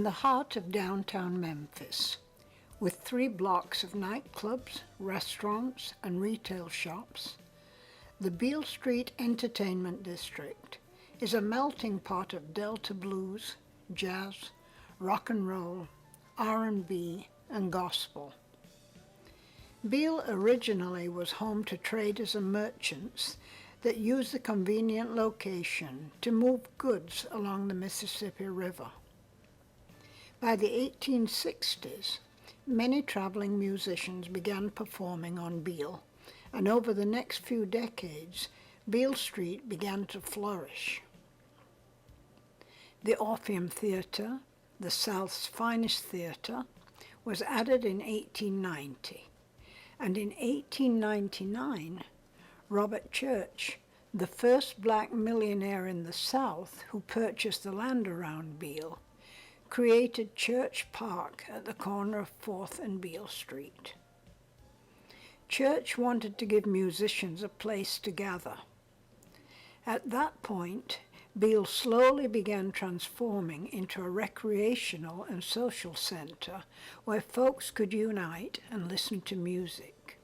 in the heart of downtown Memphis, with 3 blocks of nightclubs, restaurants, and retail shops. The Beale Street Entertainment District is a melting pot of Delta blues, jazz, rock and roll, R&B, and gospel. Beale originally was home to traders and merchants that used the convenient location to move goods along the Mississippi River. By the 1860s, many traveling musicians began performing on Beale, and over the next few decades, Beale Street began to flourish. The Orpheum Theatre, the South's finest theatre, was added in 1890, and in 1899, Robert Church, the first black millionaire in the South who purchased the land around Beale, created Church Park at the corner of 4th and Beale Street. Church wanted to give musicians a place to gather. At that point, Beale slowly began transforming into a recreational and social center where folks could unite and listen to music.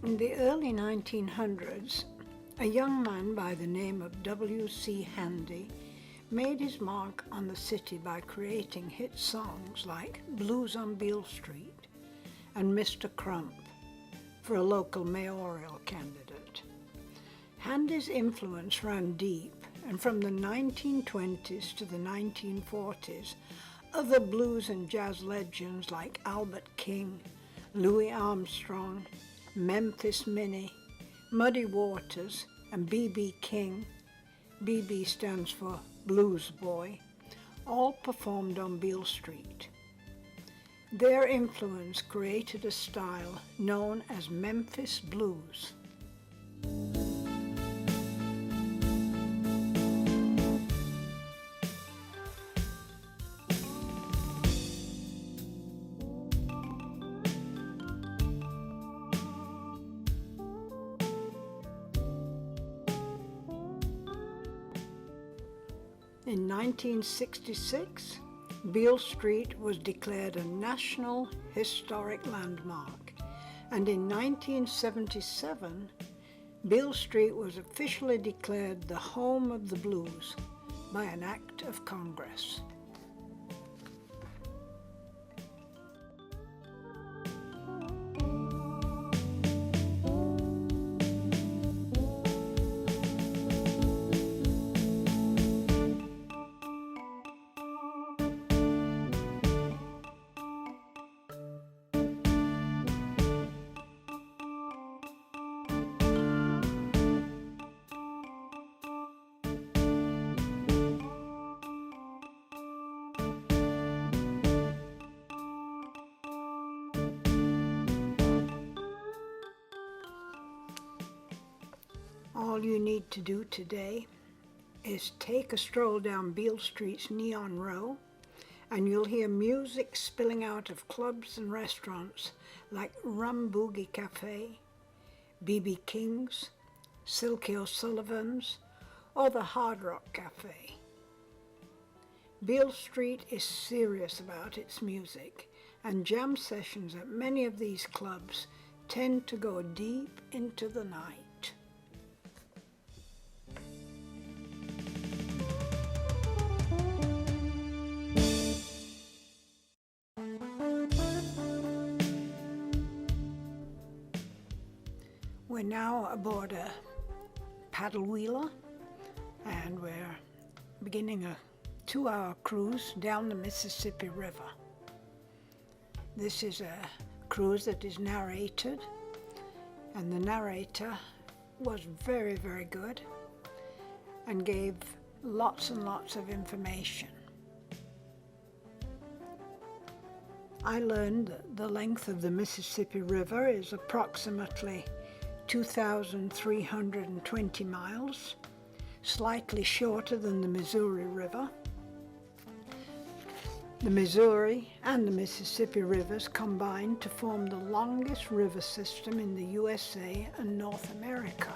In the early 1900s, a young man by the name of W.C. Handy made his mark on the city by creating hit songs like Blues on Beale Street and Mr. Crump for a local mayoral candidate. Handy's influence ran deep, and from the 1920s to the 1940s, other blues and jazz legends like Albert King, Louis Armstrong, Memphis Minnie, Muddy Waters, and B.B. King, B.B. stands for Blues Boy, all performed on Beale Street. Their influence created a style known as Memphis blues. In 1966, Beale Street was declared a National Historic Landmark, and in 1977, Beale Street was officially declared the home of the blues by an act of Congress. All you need to do today is take a stroll down Beale Street's Neon Row, and you'll hear music spilling out of clubs and restaurants like Rum Boogie Cafe, B.B. King's, Silky O'Sullivan's, or the Hard Rock Cafe. Beale Street is serious about its music, and jam sessions at many of these clubs tend to go deep into the night. We're now aboard a paddle wheeler, and we're beginning a 2-hour cruise down the Mississippi River. This is a cruise that is narrated and the narrator was very, very good and gave lots and lots of information. I learned that the length of the Mississippi River is approximately 2,320 miles, slightly shorter than the Missouri River. The Missouri and the Mississippi Rivers combine to form the longest river system in the USA and North America.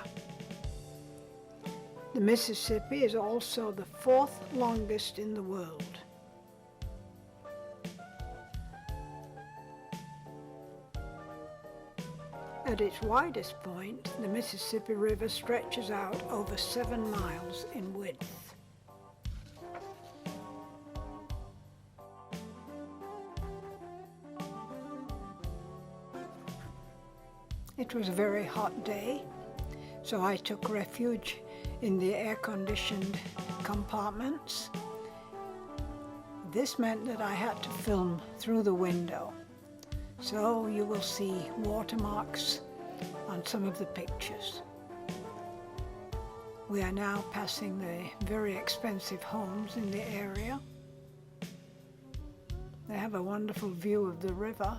The Mississippi is also the fourth longest in the world. At its widest point, the Mississippi River stretches out over 7 miles in width. It was a very hot day, so I took refuge in the air-conditioned compartments. This meant that I had to film through the window, so you will see watermarks on some of the pictures. We are now passing the very expensive homes in the area. They have a wonderful view of the river.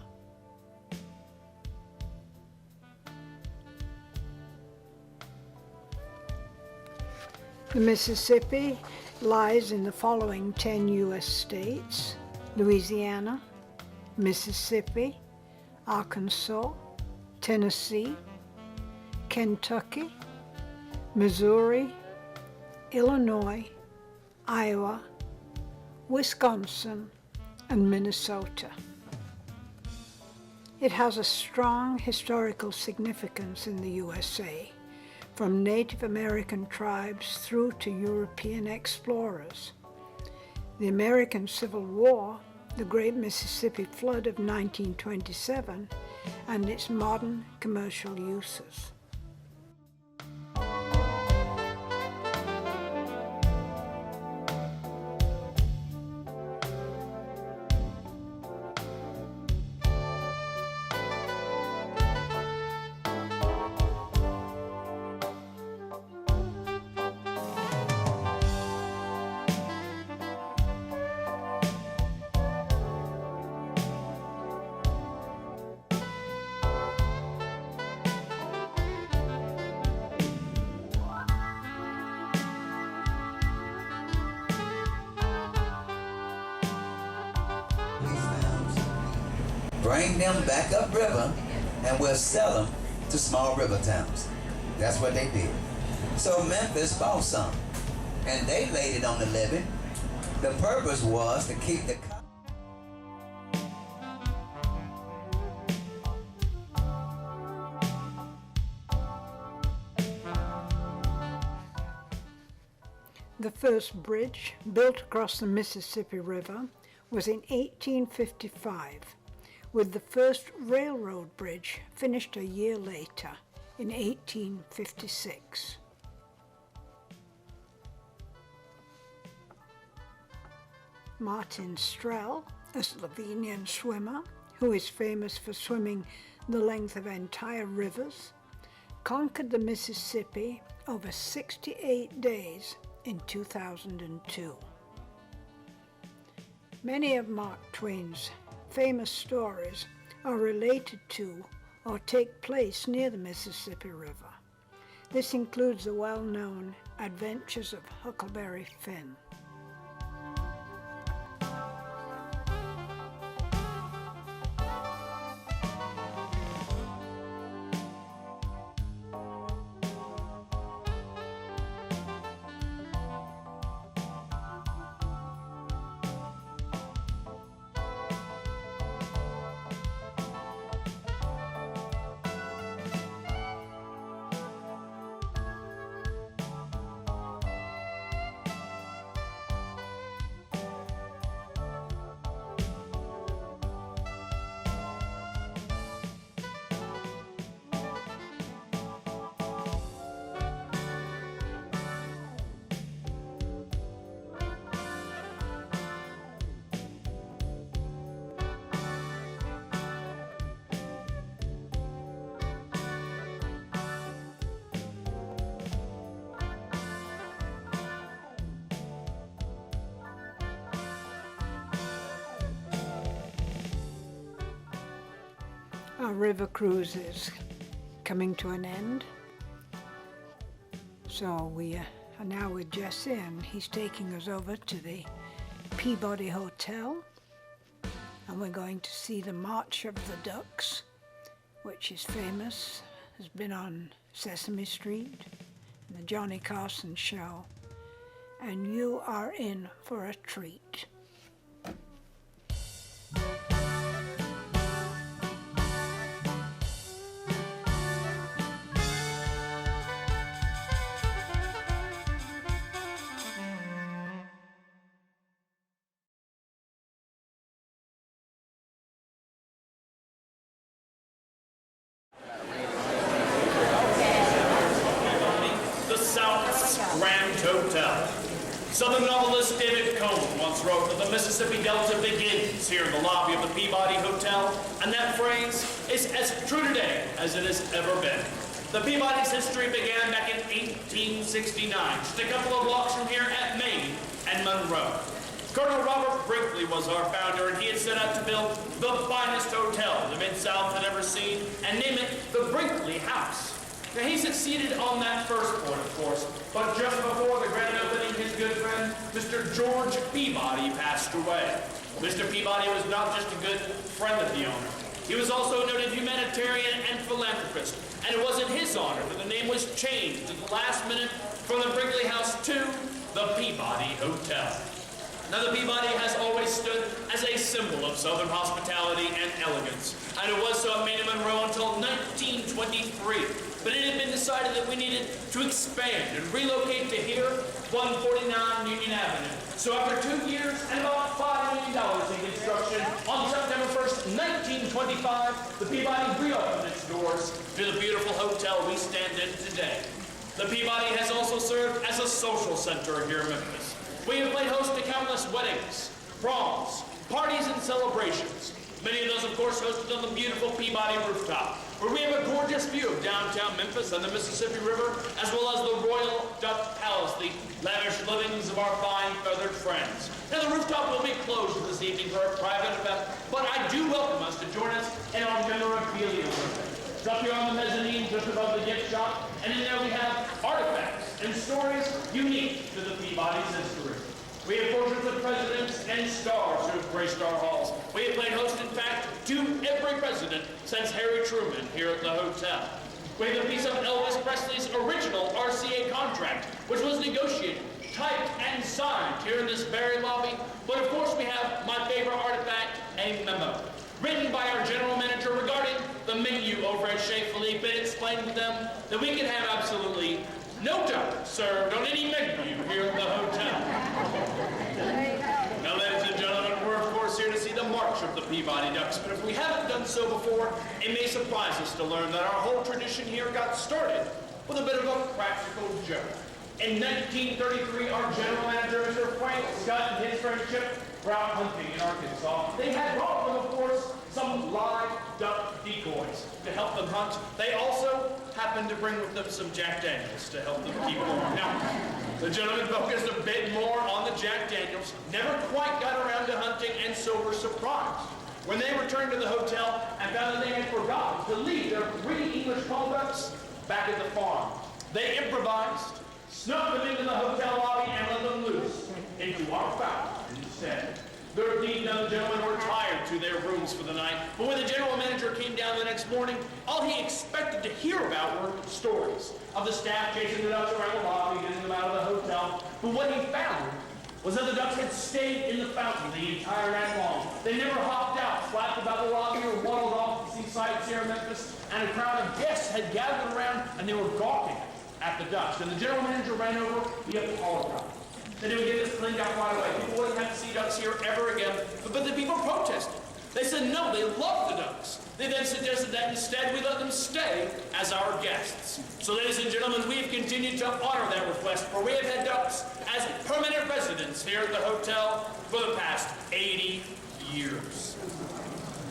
The Mississippi lies in the following 10 U.S. states: Louisiana, Mississippi, Arkansas, Tennessee, Kentucky, Missouri, Illinois, Iowa, Wisconsin, and Minnesota. It has a strong historical significance in the USA, from Native American tribes through to European explorers. The American Civil War, the Great Mississippi Flood of 1927, and its modern commercial uses. Bring them back upriver and we'll sell them to small river towns. That's what they did. So Memphis bought some and they laid it on the levee. The purpose was to keep the The first bridge built across the Mississippi River was in 1855, with the first railroad bridge finished a year later, in 1856. Martin Strel, a Slovenian swimmer who is famous for swimming the length of entire rivers, conquered the Mississippi over 68 days in 2002. Many of Mark Twain's famous stories are related to or take place near the Mississippi River. This includes the well-known Adventures of Huckleberry Finn. Our river cruise is coming to an end. So we are now with Jesse, and he's taking us over to the Peabody Hotel. And we're going to see the March of the Ducks, which is famous, has been on Sesame Street, the Johnny Carson show. And you are in for a treat. Hotel. Southern novelist David Cohn once wrote that the Mississippi Delta begins here in the lobby of the Peabody Hotel, and that phrase is as true today as it has ever been. The Peabody's history began back in 1869, just a couple of blocks from here at Main and Monroe. Colonel Robert Brinkley was our founder, and he had set out to build the finest hotel the Mid-South had ever seen, and name it the Brinkley House. Now, he succeeded on that first point, of course, but just before the grand opening, his good friend, Mr. George Peabody, passed away. Mr. Peabody was not just a good friend of the owner. He was also a noted humanitarian and philanthropist, and it was in his honor that the name was changed at the last minute from the Brinkley House to the Peabody Hotel. Now, the Peabody has always stood as a symbol of Southern hospitality and elegance, and it was so at Main and Monroe until 1923. But it had been decided that we needed to expand and relocate to here, 149 Union Avenue. So after 2 years and about $5 million in construction, on September 1st, 1925, the Peabody reopened its doors to the beautiful hotel we stand in today. The Peabody has also served as a social center here in Memphis. We have played host to countless weddings, proms, parties, and celebrations. Many of those, of course, hosted on the beautiful Peabody rooftop, where we have a gorgeous view of downtown Memphis and the Mississippi River, as well as the Royal Duck Palace, the lavish livings of our fine feathered friends. Now, the rooftop will be closed this evening for a private event, but I do welcome us to join us in our memorabilia room. It's up here on the mezzanine, just above the gift shop, and in there we have artifacts and stories unique to the Peabody's history. We have portraits of presidents and stars who have graced our halls. We have played host, in fact, to every president since Harry Truman here at the hotel. We have a piece of Elvis Presley's original RCA contract, which was negotiated, typed, and signed here in this very lobby. But of course, we have my favorite artifact, a memo, written by our general manager regarding the menu over at Chez Philippe, and explaining to them that we can have absolutely no duck served on any menu here at the hotel. Now, ladies and gentlemen, we're of course here to see the March of the Peabody Ducks, but if we haven't done so before, it may surprise us to learn that our whole tradition here got started with a bit of a practical joke. In 1933, our general manager, Mr. Frank Scott, and his friend Chip were out hunting in Arkansas. They had brought them, of course, some live duck decoys to help them hunt. They also happened to bring with them some Jack Daniels to help them keep warm. Now, the gentlemen focused a bit more on the Jack Daniels, never quite got around to hunting, and so were surprised when they returned to the hotel and found that they had forgotten to leave their 3 English call ducks back at the farm. They improvised, snuck them into the hotel lobby, and let them loose into our fountain instead. 13 young gentlemen were retired to their rooms for the night, but when the general manager came down the next morning, all he expected to hear about were stories of the staff chasing the ducks around the lobby, getting them out of the hotel. But what he found was that the ducks had stayed in the fountain the entire night long. They never hopped out, flapped about the lobby, or waddled off to see sights here in Memphis, and a crowd of guests had gathered around, and they were gawking at the ducks. And the general manager ran over, he apologized. That he would get this cleaned out right away. People wouldn't have to see ducks here ever again. But the people protested. They said no, they love the ducks. They then suggested that instead we let them stay as our guests. So, ladies and gentlemen, we have continued to honor that request, for we have had ducks as permanent residents here at the hotel for the past 80 years.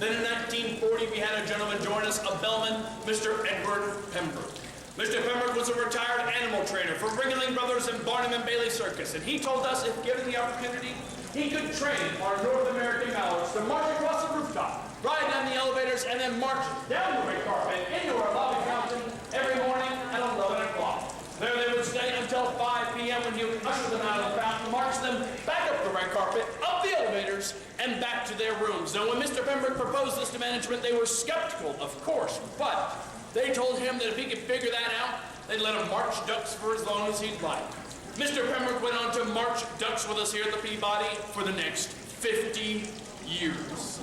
Then in 1940, we had a gentleman join us, a bellman, Mr. Edward Pembroke. Mr. Pembroke was a retired animal trainer for Ringling Brothers and Barnum and Bailey Circus, and he told us if given the opportunity, he could train our North American mallards to march across the rooftop ride down the elevators, and then march down the red carpet into our lobby fountain every morning at 11 o'clock. There they would stay until 5 p.m. when you usher them out of the fountain, march them back up the red carpet, up the elevators, and back to their rooms. Now, when Mr. Pembroke proposed this to management, they were skeptical, of course, but they told him that if he could figure that out, they'd let him march ducks for as long as he'd like. Mr. Pembroke went on to march ducks with us here at the Peabody for the next 50 years.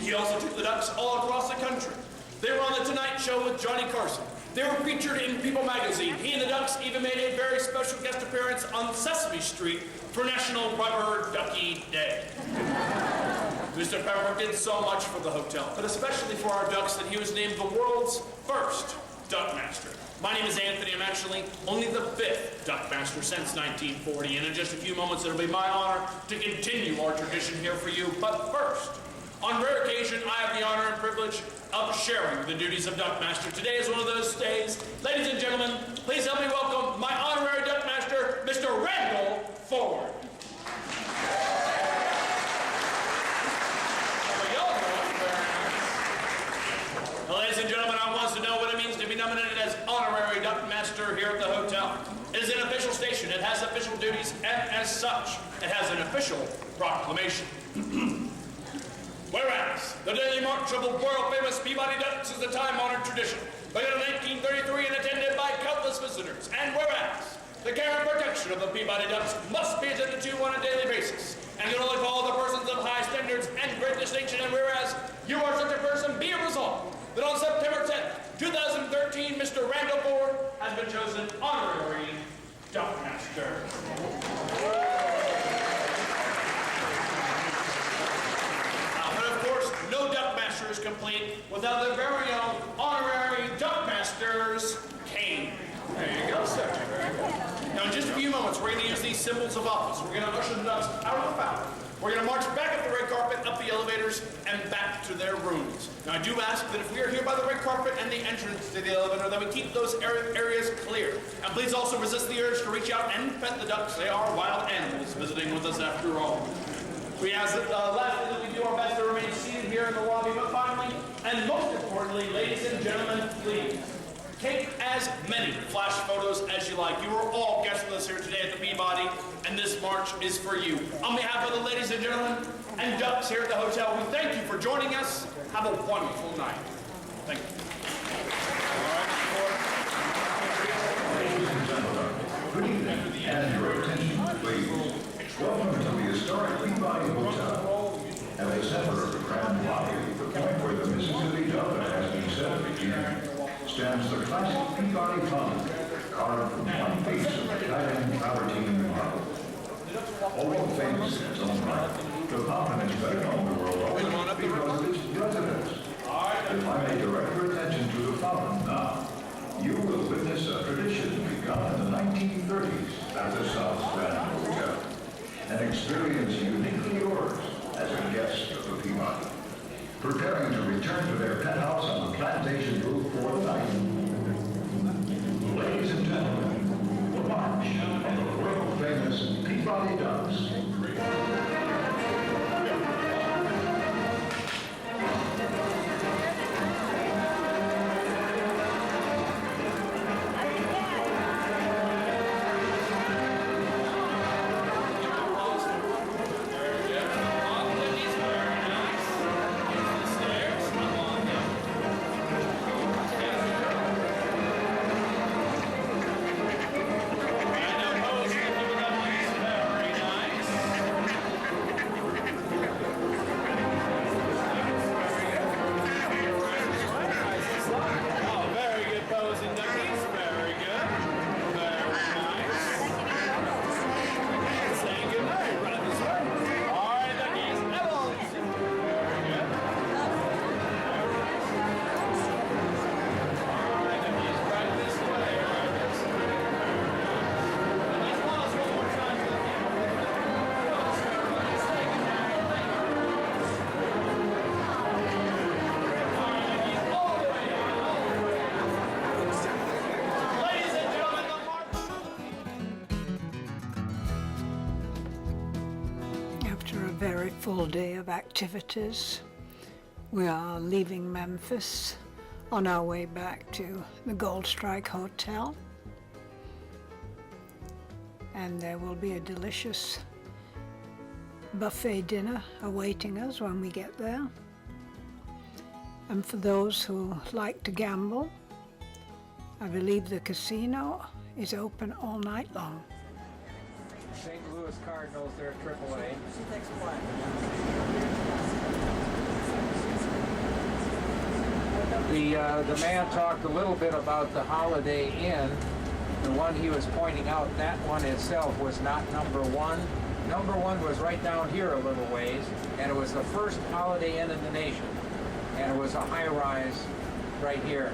He also took the ducks all across the country. They were on The Tonight Show with Johnny Carson. They were featured in People magazine. He and the Ducks even made a very special guest appearance on Sesame Street for National Rubber Ducky Day. Mr. Pembroke did so much for the hotel, but especially for our ducks, that he was named the world's first duck master. My name is Anthony. I'm actually only the 5th duck master since 1940, and in just a few moments it'll be my honor to continue our tradition here for you. But first, on rare occasion, I have the honor and privilege of sharing the duties of duck master. Today is one of those days. Ladies and gentlemen, please help me welcome my honorary duck master, Mr. Randall Ford. Well, ladies and gentlemen, I want to know what it means to be nominated as honorary duck master here at the hotel. It is an official station. It has official duties, and as such, it has an official proclamation. Whereas, the daily march of the world-famous Peabody Ducks is a time-honored tradition, begun in 1933 and attended by countless visitors. And whereas, the care and protection of the Peabody Ducks must be attended to on a daily basis, and can only follow the persons of high standards and great distinction. And whereas, you are such a person, be it resolved that on September 10th, 2013, Mr. Randall Ford has been chosen honorary duck master. No duck master is complete without their very own honorary duck master's cane. There you go, sir. Now, in just a few moments, we're going to use these symbols of office. We're going to usher the ducks out of the fountain. We're going to march back up the red carpet, up the elevators, and back to their rooms. Now, I do ask that if we are here by the red carpet and the entrance to the elevator, that we keep those areas clear. And please also resist the urge to reach out and pet the ducks. They are wild animals visiting with us after all. We ask that lastly that we do our best to remain seated here in the lobby, but finally, and most importantly, ladies and gentlemen, please, take as many flash photos as you like. You are all guests with us here today at the Peabody, and this march is for you. On behalf of the ladies and gentlemen and ducks here at the hotel, we thank you for joining us. Have a wonderful night. Thank you. Ladies and gentlemen, good evening, and your attention, please. Welcome to the historic Peabody Hotel. At the center of the grand lobby, the point where the Mississippi Delta has been set to begin, stands the classic Peabody fountain, carved from one piece of Italian travertine marble. Although famous in its own right, the fountain is better known the world over because of its residents. If I may direct your attention to the fountain now, you will witness a tradition begun in the 1930s at the South Grand Hotel. An experience uniquely yours as a guest of the Peabody. Preparing to return to their penthouse on the plantation roof for the night. Ladies and gentlemen, the march of the world-famous Peabody Ducks. After a very full day of activities, We are leaving Memphis on our way back to the Gold Strike Hotel. And there will be a delicious buffet dinner awaiting us when we get there. And for those who like to gamble, I believe the casino is open all night long. St. Louis Cardinals, they're AAA. The man talked a little bit about the Holiday Inn. The one he was pointing out, that one itself was not number one. Number one was right down here a little ways, and it was the first Holiday Inn in the nation. And it was a high-rise right here.